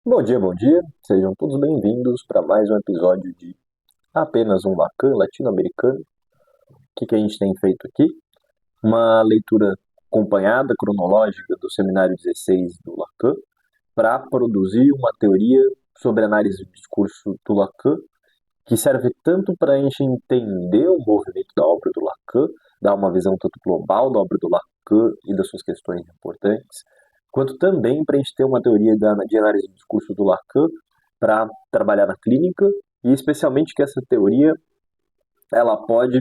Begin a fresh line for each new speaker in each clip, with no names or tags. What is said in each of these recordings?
Bom dia, sejam todos bem-vindos para mais um episódio de Apenas um Lacan latino-americano. O que a gente tem feito aqui? Uma leitura acompanhada, cronológica do Seminário 16 do Lacan, para produzir uma teoria sobre análise do discurso do Lacan, que serve tanto para a gente entender o movimento da obra do Lacan, dar uma visão tanto global da obra do Lacan e das suas questões importantes, quanto também para a gente ter uma teoria de análise do discurso do Lacan para trabalhar na clínica, e especialmente que essa teoria ela pode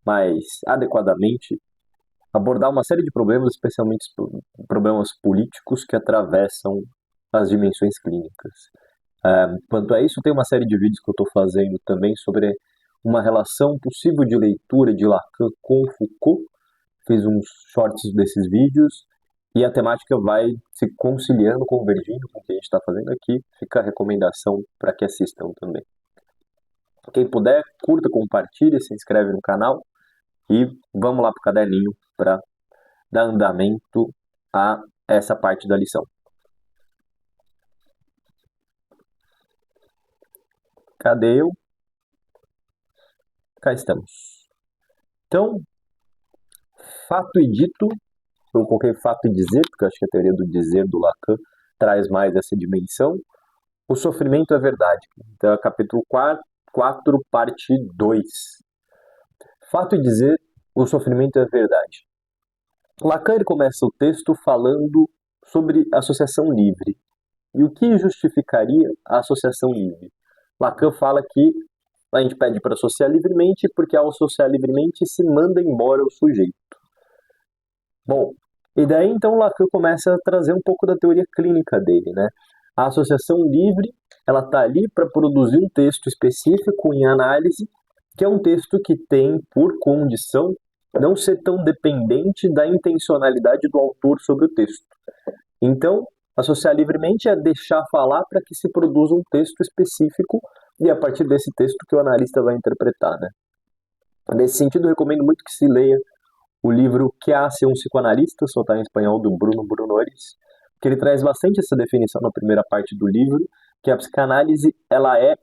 mais adequadamente abordar uma série de problemas, especialmente problemas políticos que atravessam as dimensões clínicas. Quanto a isso, tem uma série de vídeos que eu estou fazendo também sobre uma relação possível de leitura de Lacan com Foucault. Fiz uns shorts desses vídeos e a temática vai se conciliando, convergindo com o que a gente está fazendo aqui. Fica a recomendação para que assistam também. Quem puder, curta, compartilhe, se inscreve no canal e vamos lá para o caderninho para dar andamento a essa parte da lição. Cadê eu? Cá estamos. Então, fato e dito, eu coloquei fato e dizer, porque eu acho que a teoria do dizer do Lacan traz mais essa dimensão. O sofrimento é verdade. Então, é capítulo 4, parte 2. Fato e dizer, o sofrimento é verdade. Lacan ele começa o texto falando sobre associação livre. E o que justificaria a associação livre? Lacan fala que a gente pede para associar livremente porque ao associar livremente se manda embora o sujeito. Bom, e daí então Lacan começa a trazer um pouco da teoria clínica dele, né? A associação livre, ela está ali para produzir um texto específico em análise, que é um texto que tem por condição não ser tão dependente da intencionalidade do autor sobre o texto. Então, associar livremente é deixar falar para que se produza um texto específico e a partir desse texto que o analista vai interpretar, né? Nesse sentido, eu recomendo muito que se leia o livro Que há ser um psicoanalista, só está em espanhol, do Bruno Brunores, que ele traz bastante essa definição na primeira parte do livro, que a psicanálise ela é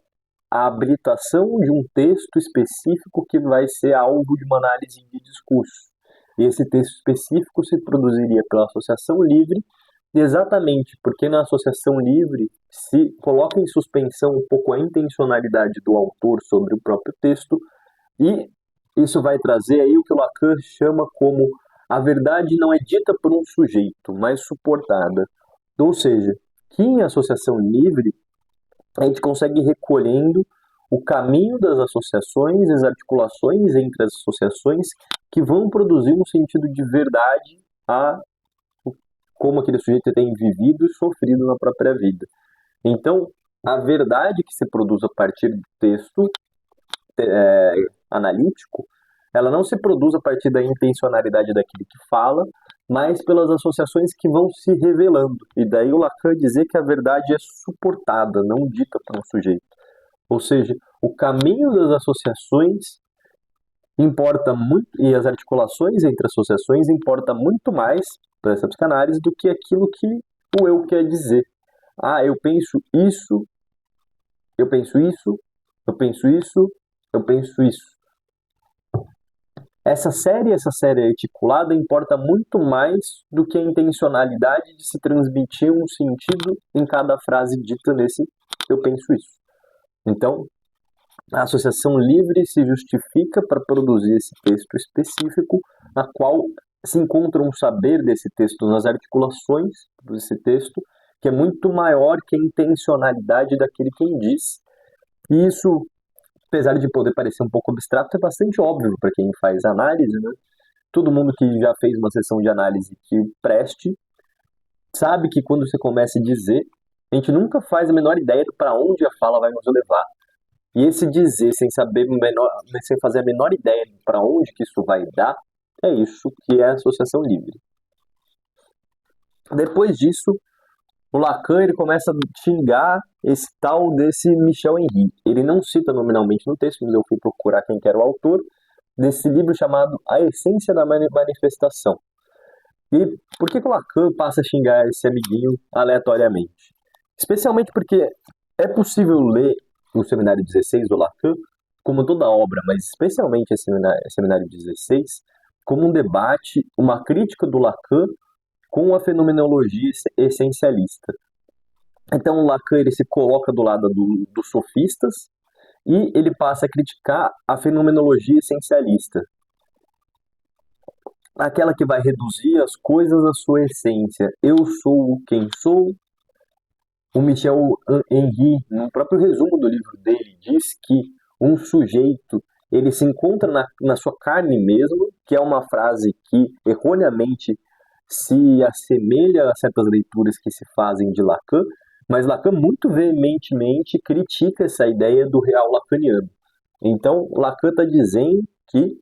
a habilitação de um texto específico que vai ser alvo de uma análise de discurso. E esse texto específico se produziria pela associação livre, exatamente porque na associação livre se coloca em suspensão um pouco a intencionalidade do autor sobre o próprio texto, e isso vai trazer aí o que o Lacan chama como a verdade não é dita por um sujeito, mas suportada. Ou seja, que em associação livre a gente consegue ir recolhendo o caminho das associações, as articulações entre as associações que vão produzir um sentido de verdade a como aquele sujeito tem vivido e sofrido na própria vida. Então, a verdade que se produz a partir do texto analítico, ela não se produz a partir da intencionalidade daquele que fala, mas pelas associações que vão se revelando. E daí o Lacan dizer que a verdade é suportada, não dita por um sujeito. Ou seja, o caminho das associações importa muito, e as articulações entre associações importa muito mais para essa psicanálise do que aquilo que o eu quer dizer. Ah, eu penso isso, eu penso isso, eu penso isso, eu penso isso. Essa série articulada importa muito mais do que a intencionalidade de se transmitir um sentido em cada frase dita nesse eu penso isso. Então, a associação livre se justifica para produzir esse texto específico, na qual se encontra um saber desse texto nas articulações desse texto, que é muito maior que a intencionalidade daquele quem diz. E isso, apesar de poder parecer um pouco abstrato, é bastante óbvio para quem faz análise, né? Todo mundo que já fez uma sessão de análise que preste, sabe que quando você começa a dizer, a gente nunca faz a menor ideia para onde a fala vai nos levar. E esse dizer, sem fazer a menor ideia para onde que isso vai dar, é isso que é a associação livre. Depois disso, o Lacan ele começa a xingar esse tal desse Michel Henry. Ele não cita nominalmente no texto, mas eu fui procurar quem que era o autor desse livro chamado A Essência da Manifestação. E por que o Lacan passa a xingar esse amiguinho aleatoriamente? Especialmente porque é possível ler o Seminário 16 do Lacan, como toda obra, mas especialmente esse Seminário 16, como um debate, uma crítica do Lacan com a fenomenologia essencialista. Então o Lacan ele se coloca do lado dos sofistas e ele passa a criticar a fenomenologia essencialista, aquela que vai reduzir as coisas à sua essência. Eu sou quem sou. O Michel Henry, no próprio resumo do livro dele, diz que um sujeito ele se encontra na sua carne mesmo, que é uma frase que erroneamente se assemelha a certas leituras que se fazem de Lacan, mas Lacan muito veementemente critica essa ideia do real lacaniano. Então, Lacan está dizendo que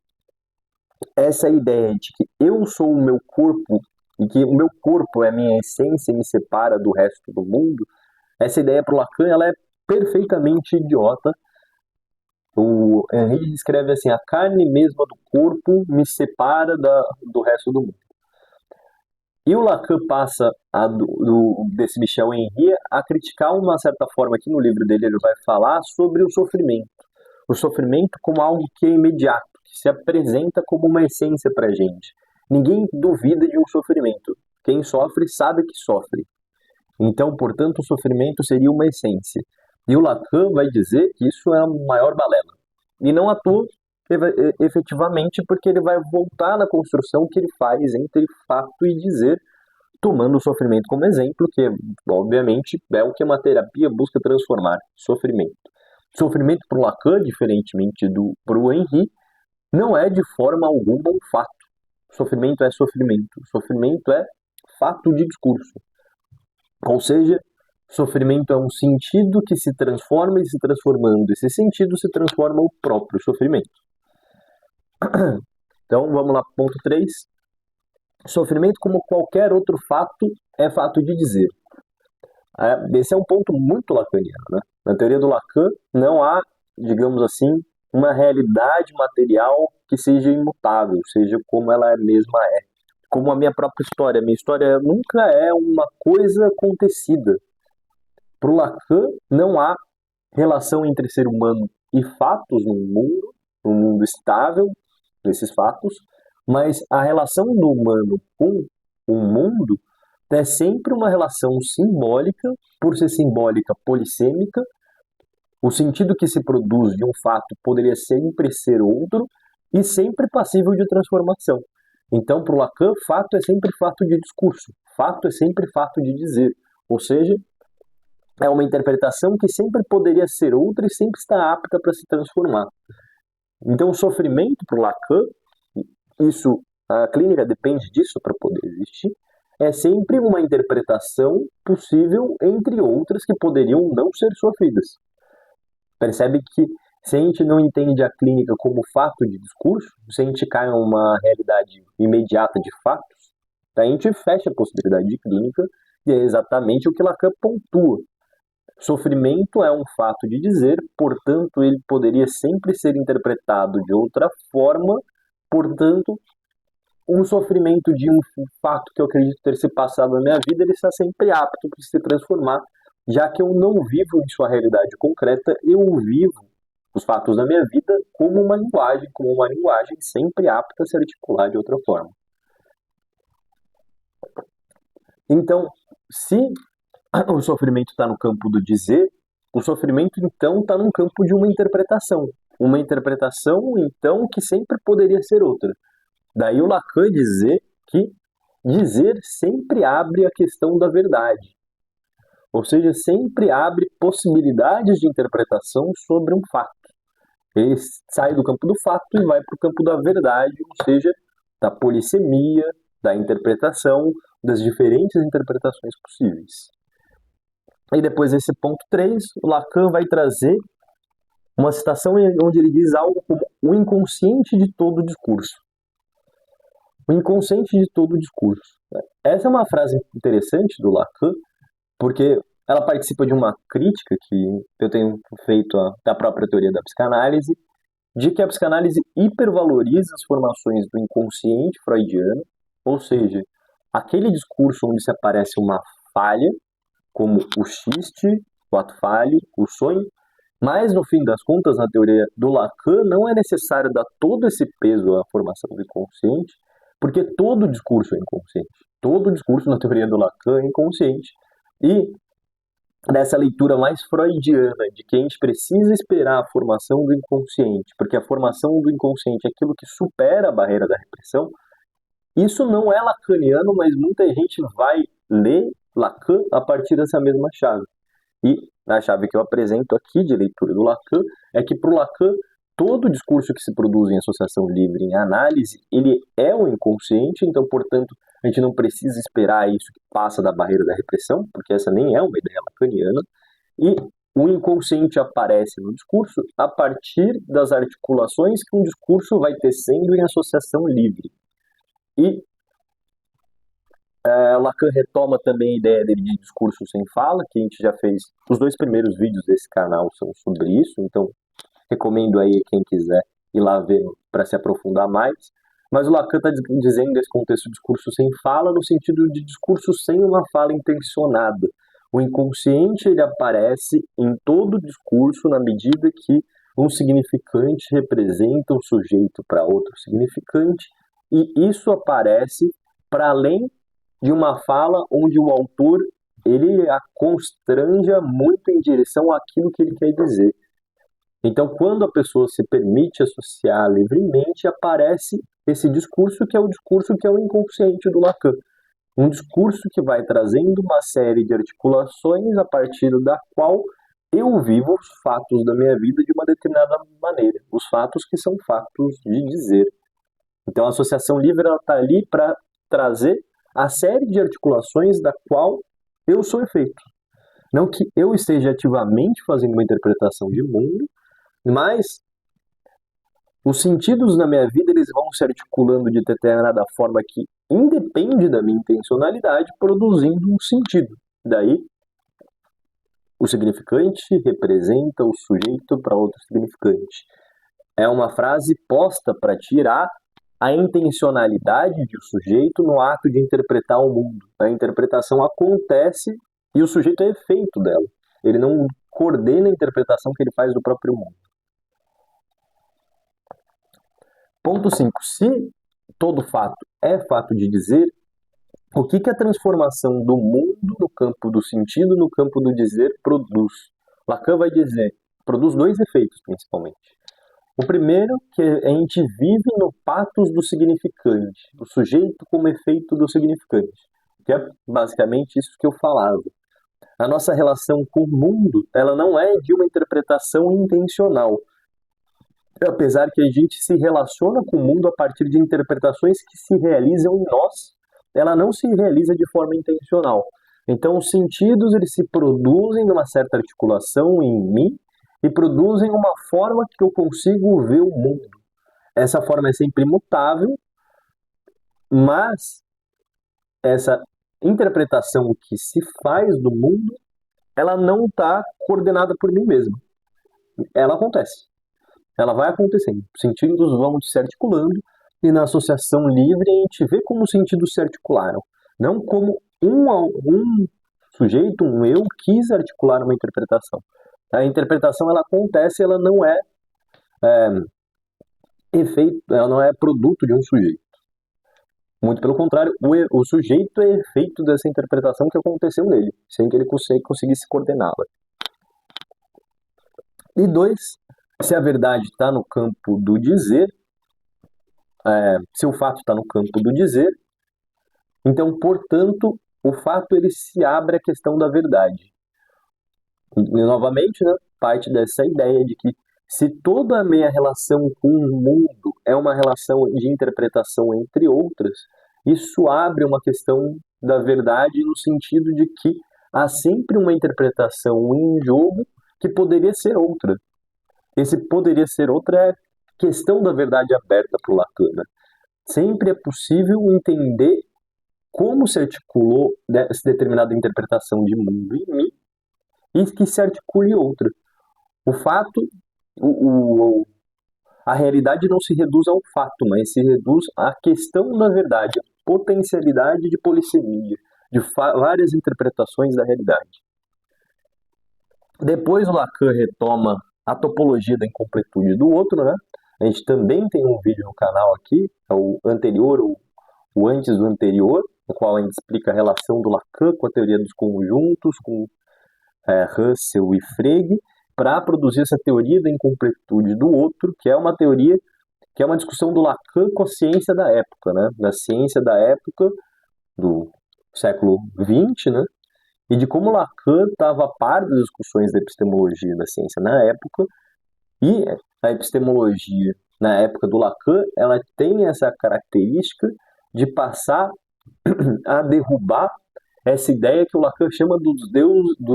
essa ideia de que eu sou o meu corpo e que o meu corpo é a minha essência e me separa do resto do mundo, essa ideia para o Lacan ela é perfeitamente idiota. O Henry escreve assim: a carne mesma do corpo me separa do resto do mundo. E o Lacan passa desse Michel Henry a criticar uma certa forma, aqui no livro dele ele vai falar sobre o sofrimento. O sofrimento como algo que é imediato, que se apresenta como uma essência para a gente. Ninguém duvida de um sofrimento. Quem sofre sabe que sofre. Então, portanto, o sofrimento seria uma essência. E o Lacan vai dizer que isso é a maior balela. E não atua efetivamente porque ele vai voltar na construção que ele faz entre fato e dizer, tomando o sofrimento como exemplo, que obviamente é o que uma terapia busca transformar, sofrimento. Sofrimento para o Lacan, diferentemente do para o Henry, não é de forma alguma um fato. Sofrimento é sofrimento. Sofrimento é fato de discurso. Ou seja, sofrimento é um sentido que se transforma e se transformando. Esse sentido se transforma o próprio sofrimento. Então, vamos lá, ponto 3. Sofrimento, como qualquer outro fato, é fato de dizer. Esse é um ponto muito lacaniano, né? Na teoria do Lacan, não há, digamos assim, uma realidade material que seja imutável, seja como ela mesma é. Como a minha própria história. A minha história nunca é uma coisa acontecida. Para o Lacan, não há relação entre ser humano e fatos no mundo estável desses fatos, mas a relação do humano com o mundo é sempre uma relação simbólica, por ser simbólica polissêmica. O sentido que se produz de um fato poderia sempre ser outro e sempre passível de transformação. Então, para o Lacan, fato é sempre fato de discurso, fato é sempre fato de dizer, ou seja, é uma interpretação que sempre poderia ser outra e sempre está apta para se transformar. Então, o sofrimento para o Lacan, a clínica depende disso para poder existir, é sempre uma interpretação possível entre outras que poderiam não ser sofridas. Percebe que se a gente não entende a clínica como fato de discurso, se a gente cai em uma realidade imediata de fatos, a gente fecha a possibilidade de clínica e é exatamente o que Lacan pontua. Sofrimento é um fato de dizer, portanto, ele poderia sempre ser interpretado de outra forma, portanto, um sofrimento de um fato que eu acredito ter se passado na minha vida, ele está sempre apto para se transformar, já que eu não vivo em sua realidade concreta, eu vivo os fatos da minha vida como uma linguagem sempre apta a se articular de outra forma. Então, se o sofrimento está no campo do dizer, o sofrimento, então, está no campo de uma interpretação. Uma interpretação, então, que sempre poderia ser outra. Daí o Lacan dizer que dizer sempre abre a questão da verdade. Ou seja, sempre abre possibilidades de interpretação sobre um fato. Ele sai do campo do fato e vai para o campo da verdade, ou seja, da polissemia, da interpretação, das diferentes interpretações possíveis. E depois desse ponto 3, o Lacan vai trazer uma citação onde ele diz algo como o inconsciente de todo discurso. O inconsciente de todo discurso. Essa é uma frase interessante do Lacan, porque ela participa de uma crítica que eu tenho feito da própria teoria da psicanálise, de que a psicanálise hipervaloriza as formações do inconsciente freudiano, ou seja, aquele discurso onde se aparece uma falha, como o xiste, o ato falho, o sonho, mas no fim das contas, na teoria do Lacan, não é necessário dar todo esse peso à formação do inconsciente, porque todo discurso é inconsciente. Todo discurso na teoria do Lacan é inconsciente. E dessa leitura mais freudiana de que a gente precisa esperar a formação do inconsciente, porque a formação do inconsciente é aquilo que supera a barreira da repressão, isso não é lacaniano, mas muita gente vai ler Lacan a partir dessa mesma chave. E a chave que eu apresento aqui de leitura do Lacan é que para o Lacan, todo discurso que se produz em associação livre, em análise, ele é o inconsciente, então, portanto, a gente não precisa esperar isso que passa da barreira da repressão, porque essa nem é uma ideia lacaniana, e o inconsciente aparece no discurso a partir das articulações que um discurso vai tecendo em associação livre. E Lacan retoma também a ideia dele de discurso sem fala, que a gente já fez, os 2 primeiros vídeos desse canal são sobre isso, então recomendo aí quem quiser ir lá ver para se aprofundar mais. Mas o Lacan está dizendo nesse contexto de discurso sem fala, no sentido de discurso sem uma fala intencionada. O inconsciente ele aparece em todo discurso na medida que um significante representa um sujeito para outro significante, e isso aparece para além de uma fala onde o autor ele a constranja muito em direção àquilo que ele quer dizer. Então, quando a pessoa se permite associar livremente, aparece esse discurso que é o inconsciente do Lacan. Um discurso que vai trazendo uma série de articulações a partir da qual eu vivo os fatos da minha vida de uma determinada maneira. Os fatos que são fatos de dizer. Então, a associação livre está ali para trazer a série de articulações da qual eu sou efeito. Não que eu esteja ativamente fazendo uma interpretação de mundo, mas os sentidos na minha vida eles vão se articulando de determinada forma que independe da minha intencionalidade, produzindo um sentido. Daí, o significante representa o sujeito para outro significante. É uma frase posta para tirar a intencionalidade de o sujeito no ato de interpretar o mundo. A interpretação acontece e o sujeito é efeito dela. Ele não coordena a interpretação que ele faz do próprio mundo. Ponto 5. Se todo fato é fato de dizer, o que a transformação do mundo no campo do sentido, no campo do dizer, produz? Lacan vai dizer, produz 2 efeitos, principalmente. O primeiro, que a gente vive no patos do significante, o sujeito como efeito do significante, que é basicamente isso que eu falava. A nossa relação com o mundo, ela não é de uma interpretação intencional, apesar que a gente se relaciona com o mundo a partir de interpretações que se realizam em nós, ela não se realiza de forma intencional. Então, os sentidos eles se produzem numa certa articulação em mim e produzem uma forma que eu consigo ver o mundo. Essa forma é sempre imutável, mas essa interpretação que se faz do mundo, ela não está coordenada por mim mesmo. Ela acontece. Ela vai acontecendo. Os sentidos vão se articulando e na associação livre a gente vê como os sentidos se articularam. Não como um sujeito, um eu, quis articular uma interpretação. A interpretação ela acontece, ela não é efeito, ela não é produto de um sujeito. Muito pelo contrário, o sujeito é efeito dessa interpretação que aconteceu nele, sem que ele conseguisse coordená-la. E 2, se a verdade está no campo do dizer, se o fato está no campo do dizer, então, portanto, o fato ele se abre à questão da verdade. E, novamente, né, parte dessa ideia de que se toda a minha relação com o mundo é uma relação de interpretação entre outras, isso abre uma questão da verdade no sentido de que há sempre uma interpretação em jogo que poderia ser outra. Esse poderia ser outra é a questão da verdade aberta para o Lacan. Sempre é possível entender como se articulou essa determinada interpretação de mundo em mim e que se articule outra. O fato, a realidade não se reduz ao fato, mas se reduz à questão da verdade, a potencialidade de polissemia, de várias interpretações da realidade. Depois o Lacan retoma a topologia da incompletude do outro, né? A gente também tem um vídeo no canal aqui, é o anterior, o antes do anterior, no qual a gente explica a relação do Lacan com a teoria dos conjuntos, com Russell e Frege, para produzir essa teoria da incompletude do outro, que é uma teoria, que é uma discussão do Lacan com a ciência da época, né? Da ciência da época do século XX, né? E de como Lacan estava a par das discussões da epistemologia da ciência na época, e a epistemologia na época do Lacan, ela tem essa característica de passar a derrubar essa ideia que o Lacan chama do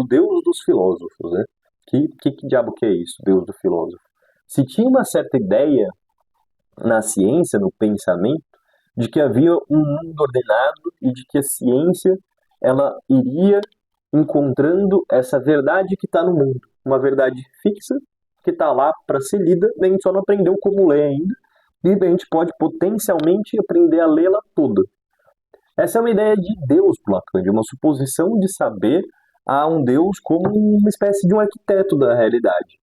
Deus dos filósofos, né? Que diabo que é isso, Deus do filósofo? Se tinha uma certa ideia na ciência, no pensamento, de que havia um mundo ordenado e de que a ciência ela iria encontrando essa verdade que está no mundo, uma verdade fixa que está lá para ser lida, a gente só não aprendeu como ler ainda, e a gente pode potencialmente aprender a lê-la toda. Essa é uma ideia de Deus para Lacan, de uma suposição de saber a um Deus como uma espécie de um arquiteto da realidade.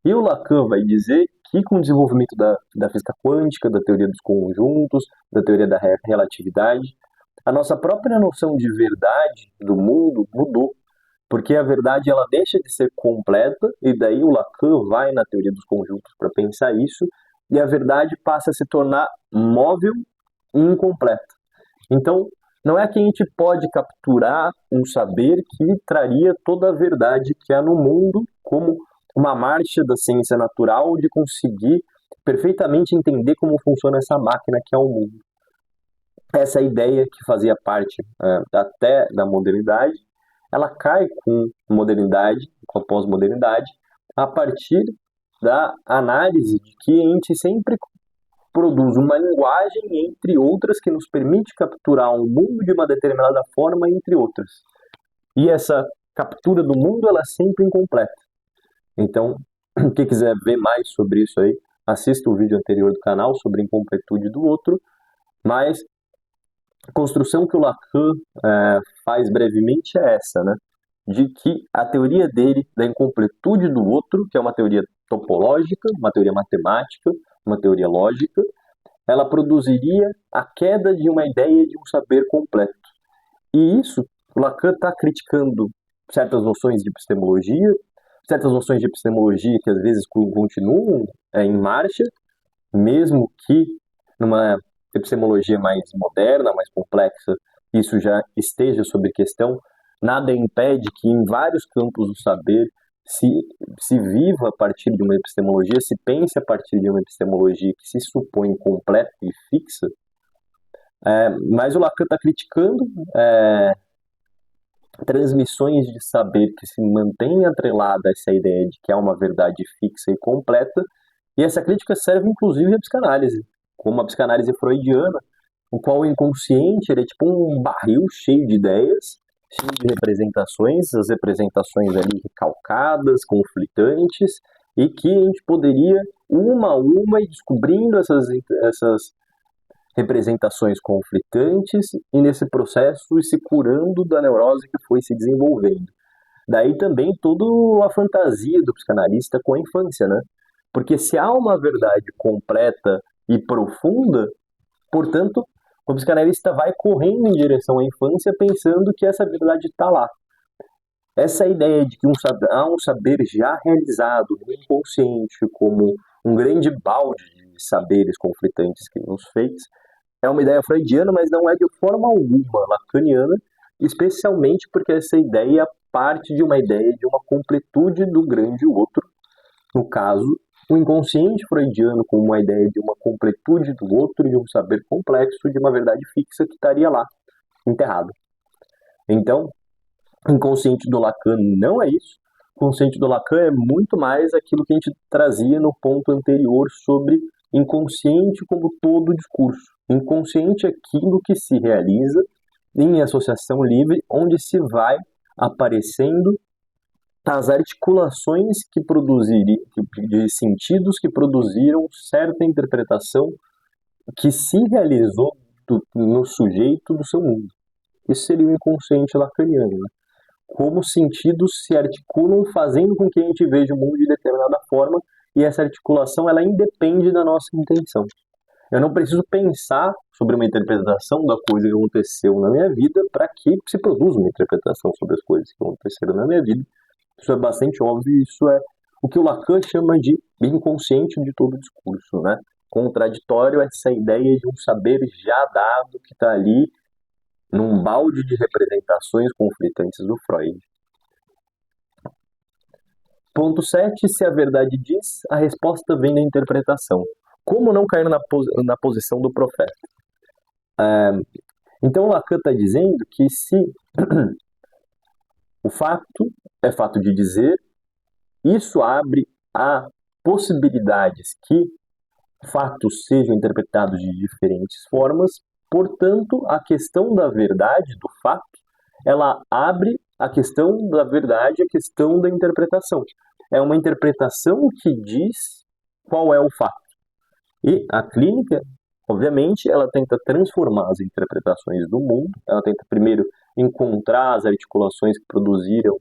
E o Lacan vai dizer que com o desenvolvimento da física quântica, da teoria dos conjuntos, da teoria da relatividade, a nossa própria noção de verdade do mundo mudou, porque a verdade ela deixa de ser completa, e daí o Lacan vai na teoria dos conjuntos para pensar isso, e a verdade passa a se tornar móvel e incompleta. Então, não é que a gente pode capturar um saber que traria toda a verdade que há no mundo, como uma marcha da ciência natural de conseguir perfeitamente entender como funciona essa máquina que é o mundo. Essa ideia que fazia parte até da modernidade, ela cai com a modernidade, com a pós-modernidade, a partir da análise de que a gente sempre produz uma linguagem, entre outras, que nos permite capturar um mundo de uma determinada forma, entre outras. E essa captura do mundo, ela é sempre incompleta. Então, quem quiser ver mais sobre isso aí, assista o vídeo anterior do canal sobre a incompletude do outro, mas a construção que o Lacan faz brevemente é essa, né? De que a teoria dele da incompletude do outro, que é uma teoria topológica, uma teoria matemática, uma teoria lógica, ela produziria a queda de uma ideia de um saber completo. E isso, o Lacan está criticando certas noções de epistemologia que às vezes continuam em marcha, mesmo que numa epistemologia mais moderna, mais complexa, isso já esteja sob questão, nada impede que em vários campos do saber se viva a partir de uma epistemologia, se pense a partir de uma epistemologia que se supõe completa e fixa, mas o Lacan está criticando transmissões de saber que se mantêm atreladas a essa ideia de que há uma verdade fixa e completa, e essa crítica serve inclusive à psicanálise, como a psicanálise freudiana, o qual o inconsciente ele é tipo um barril cheio de ideias, cheio de representações, as representações ali recalcadas, conflitantes, e que a gente poderia, uma a uma, ir descobrindo essas representações conflitantes e nesse processo ir se curando da neurose que foi se desenvolvendo. Daí também toda a fantasia do psicanalista com a infância, né? Porque se há uma verdade completa e profunda, portanto, o psicanalista vai correndo em direção à infância pensando que essa verdade está lá. Essa ideia de que há um saber já realizado no inconsciente como um grande balde de saberes conflitantes que nos fez, é uma ideia freudiana, mas não é de forma alguma lacaniana, especialmente porque essa ideia parte de uma ideia de uma completude do grande outro, no caso, o inconsciente freudiano como uma ideia de uma completude do outro, de um saber complexo, de uma verdade fixa que estaria lá, enterrado. Então, o inconsciente do Lacan não é isso. O inconsciente do Lacan é muito mais aquilo que a gente trazia no ponto anterior sobre inconsciente como todo o discurso. Inconsciente é aquilo que se realiza em associação livre, onde se vai aparecendo as articulações que produziriam, de sentidos que produziram certa interpretação que se realizou no sujeito do seu mundo. Isso seria o inconsciente lacaniano, né? como os sentidos se articulam, fazendo com que a gente veja o mundo de determinada forma, e essa articulação ela independe da nossa intenção. Eu não preciso pensar sobre uma interpretação da coisa que aconteceu na minha vida para que se produza uma interpretação sobre as coisas que aconteceram na minha vida. Isso é bastante óbvio, isso é o que o Lacan chama de inconsciente de todo discurso, né? Contraditório essa ideia de um saber já dado que está ali num balde de representações conflitantes do Freud. Ponto 7. Se a verdade diz, a resposta vem da interpretação. Como não cair na posição do profeta? Então, Lacan está dizendo que se o fato é fato de dizer, isso abre a possibilidades que fatos sejam interpretados de diferentes formas, portanto, a questão da verdade do fato, ela abre a questão da verdade, a questão da interpretação. É uma interpretação que diz qual é o fato. E a clínica, obviamente, ela tenta transformar as interpretações do mundo, ela tenta primeiro encontrar as articulações que produziram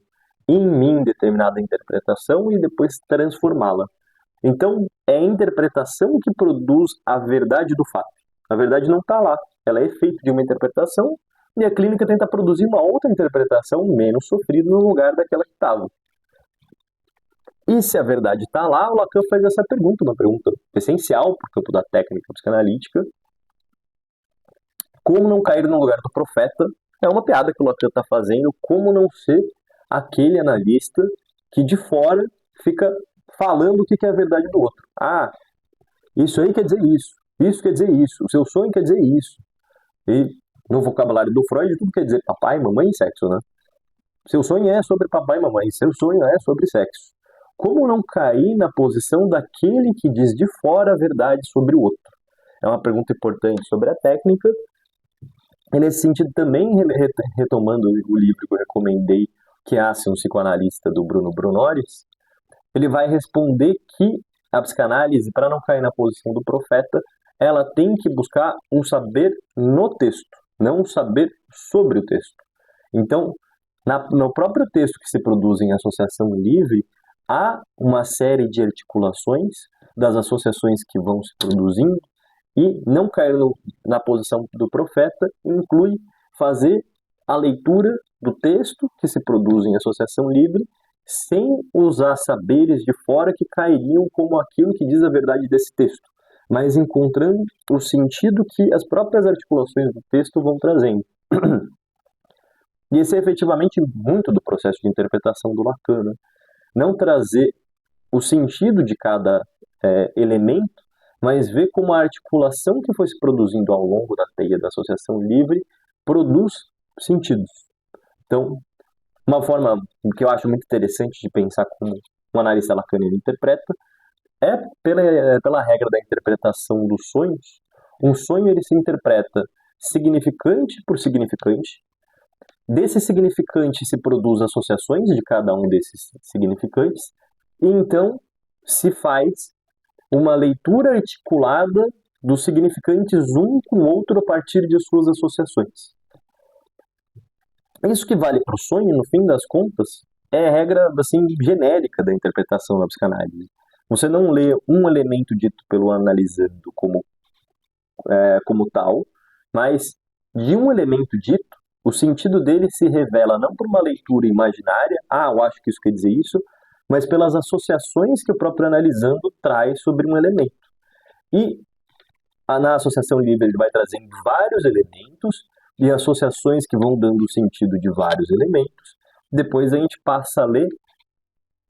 em mim determinada interpretação e depois transformá-la. Então, é a interpretação que produz a verdade do fato. A verdade não está lá, ela é efeito de uma interpretação e a clínica tenta produzir uma outra interpretação menos sofrida no lugar daquela que estava. E se a verdade está lá, o Lacan faz essa pergunta, uma pergunta essencial para o campo da técnica psicanalítica. Como não cair no lugar do profeta? É uma piada que o Lacan está fazendo, como não ser aquele analista que de fora fica falando o que é a verdade do outro. Ah, isso aí quer dizer isso quer dizer isso, o seu sonho quer dizer isso. E no vocabulário do Freud, tudo quer dizer papai, mamãe e sexo, né? Seu sonho é sobre papai e mamãe, seu sonho é sobre sexo. Como não cair na posição daquele que diz de fora a verdade sobre o outro? É uma pergunta importante sobre a técnica. E nesse sentido também, retomando o livro que eu recomendei, que é um psicoanalista do Bruno Brunores, ele vai responder que a psicanálise, para não cair na posição do profeta, ela tem que buscar um saber no texto, não um saber sobre o texto. Então, no próprio texto que se produz em associação livre, há uma série de articulações das associações que vão se produzindo, e não cair na posição do profeta inclui fazer a leitura do texto que se produz em associação livre sem usar saberes de fora que cairiam como aquilo que diz a verdade desse texto, mas encontrando o sentido que as próprias articulações do texto vão trazendo. E esse é efetivamente muito do processo de interpretação do Lacan, né? Não trazer o sentido de cada elemento, mas ver como a articulação que foi se produzindo ao longo da teia da associação livre produz sentidos. Então, uma forma que eu acho muito interessante de pensar como um analista lacaniano interpreta é pela regra da interpretação dos sonhos. Um sonho ele se interpreta significante por significante. Desse significante se produz associações de cada um desses significantes, e então se faz uma leitura articulada dos significantes um com o outro a partir de suas associações. Isso que vale para o sonho, no fim das contas, é a regra assim, genérica da interpretação da psicanálise. Você não lê um elemento dito pelo analisando como tal, mas de um elemento dito, o sentido dele se revela não por uma leitura imaginária, eu acho que isso quer dizer isso, mas pelas associações que o próprio analisando traz sobre um elemento. E na associação livre ele vai trazendo vários elementos e associações que vão dando o sentido de vários elementos. Depois a gente passa a ler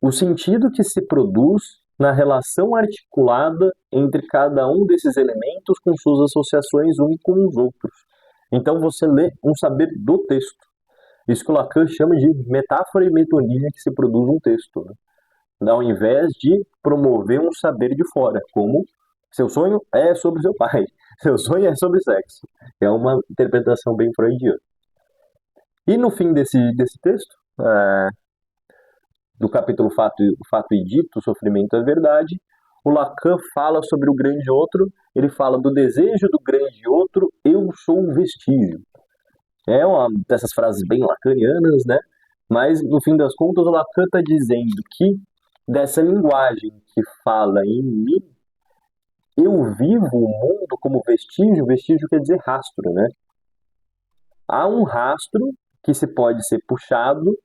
o sentido que se produz na relação articulada entre cada um desses elementos com suas associações um com os outros. Então você lê um saber do texto. Isso que o Lacan chama de metáfora e metonímia que se produz um texto, né? Ao invés de promover um saber de fora, como seu sonho é sobre seu pai, seu sonho é sobre sexo. É uma interpretação bem freudiana. E no fim desse texto, do capítulo Fato e Dito, Sofrimento é Verdade, o Lacan fala sobre o grande outro, ele fala do desejo do grande outro, eu sou um vestígio. É uma dessas frases bem lacanianas, né? Mas, no fim das contas, o Lacan está dizendo que dessa linguagem que fala em mim, eu vivo o mundo como vestígio. Vestígio quer dizer rastro, né? Há um rastro que se pode ser puxado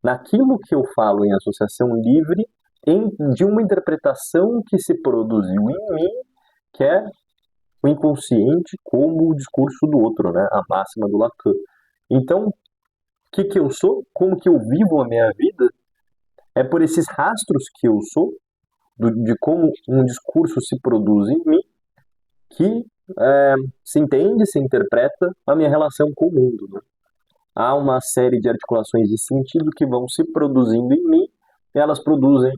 naquilo que eu falo em associação livre de uma interpretação que se produziu em mim, que é o inconsciente como o discurso do outro, né? A máxima do Lacan. Então, o que eu sou? Como que eu vivo a minha vida? É por esses rastros que eu sou, de como um discurso se produz em mim, que se entende, se interpreta a minha relação com o mundo, né? Há uma série de articulações de sentido que vão se produzindo em mim, e elas produzem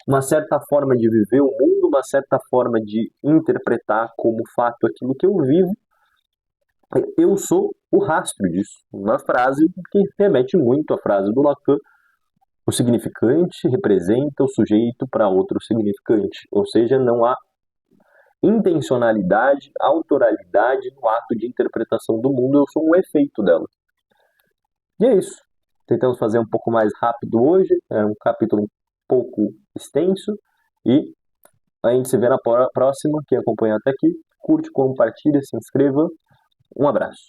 uma certa forma de viver o mundo, uma certa forma de interpretar como fato aquilo que eu vivo. Eu sou o rastro disso. Uma frase que remete muito à frase do Lacan: o significante representa o sujeito para outro significante, ou seja, não há intencionalidade, autoralidade no ato de interpretação do mundo, eu sou um efeito dela. E é isso. Tentamos fazer um pouco mais rápido hoje, é um capítulo um pouco extenso, e a gente se vê na próxima. Quem acompanha até aqui, curte, compartilha, se inscreva. Um abraço.